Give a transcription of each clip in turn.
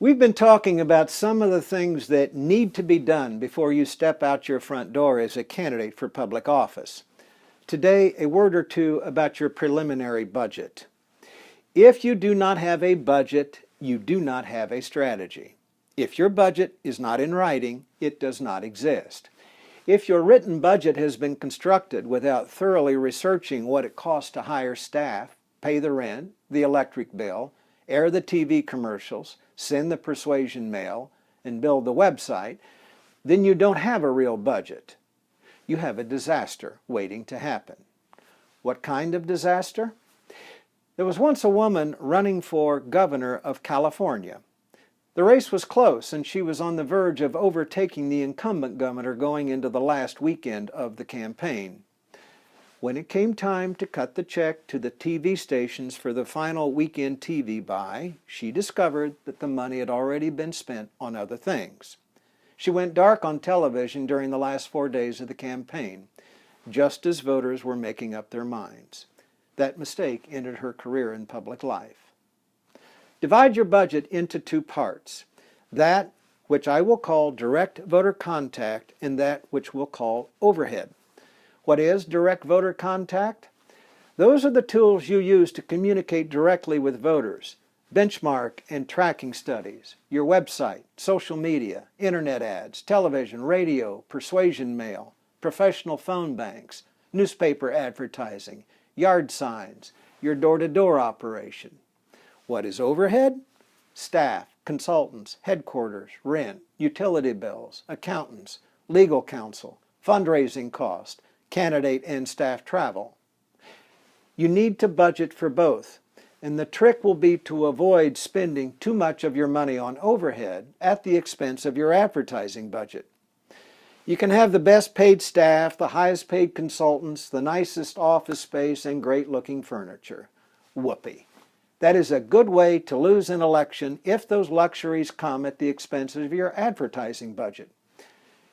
We've been talking about some of the things that need to be done before you step out your front door as a candidate for public office. Today, a word or two about your preliminary budget. If you do not have a budget, you do not have a strategy. If your budget is not in writing, it does not exist. If your written budget has been constructed without thoroughly researching what it costs to hire staff, pay the rent, the electric bill, air the TV commercials, send the persuasion mail, and build the website, then you don't have a real budget. You have a disaster waiting to happen. What kind of disaster? There was once a woman running for governor of California. The race was close, and she was on the verge of overtaking the incumbent governor going into the last weekend of the campaign. When it came time to cut the check to the TV stations for the final weekend TV buy, she discovered that the money had already been spent on other things. She went dark on television during the last 4 days of the campaign, just as voters were making up their minds. That mistake ended her career in public life. Divide your budget into two parts, that which I will call direct voter contact and that which we'll call overhead. What is direct voter contact? Those are the tools you use to communicate directly with voters. Benchmark and tracking studies, your website, social media, internet ads, television, radio, persuasion mail, professional phone banks, newspaper advertising, yard signs, your door-to-door operation. What is overhead? Staff, consultants, headquarters, rent, utility bills, accountants, legal counsel, fundraising cost, candidate and staff travel. You need to budget for both, and the trick will be to avoid spending too much of your money on overhead at the expense of your advertising budget. You can have the best paid staff, the highest paid consultants, the nicest office space, and great looking furniture. Whoopee. That is a good way to lose an election if those luxuries come at the expense of your advertising budget.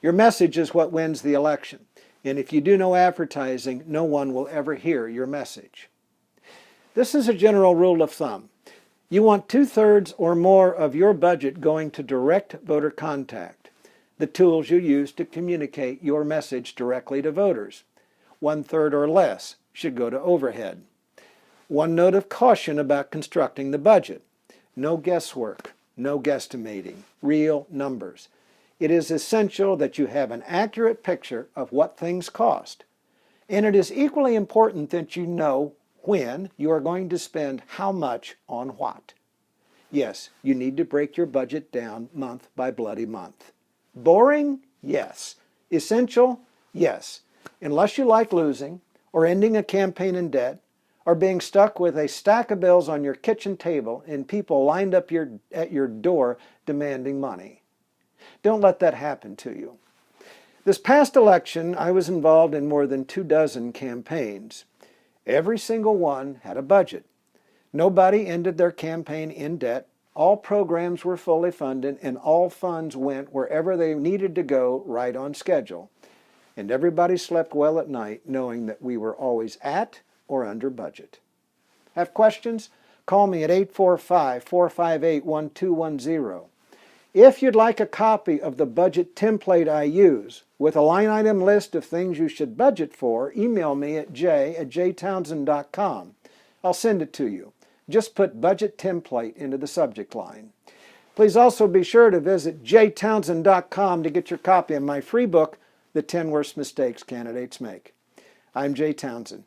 Your message is what wins the election. And if you do no advertising, no one will ever hear your message. This is a general rule of thumb. You want 2/3 or more of your budget going to direct voter contact, the tools you use to communicate your message directly to voters. 1/3 or less should go to overhead. One note of caution about constructing the budget. No guesswork, no guesstimating, real numbers. It is essential that you have an accurate picture of what things cost. And it is equally important that you know when you are going to spend how much on what. Yes, you need to break your budget down month by bloody month. Boring? Yes. Essential? Yes. Unless you like losing, or ending a campaign in debt, or being stuck with a stack of bills on your kitchen table and people lined up at your door demanding money. Don't let that happen to you. This past election, I was involved in more than 24 campaigns. Every single one had a budget. Nobody ended their campaign in debt. All programs were fully funded, and all funds went wherever they needed to go right on schedule. And everybody slept well at night knowing that we were always at or under budget. Have questions? Call me at 845-458-1210. If you'd like a copy of the budget template I use with a line item list of things you should budget for, email me at jay@jaytownsend.com. I'll send it to you. Just put budget template into the subject line. Please also be sure to visit jaytownsend.com to get your copy of my free book, The 10 Worst Mistakes Candidates Make. I'm Jay Townsend.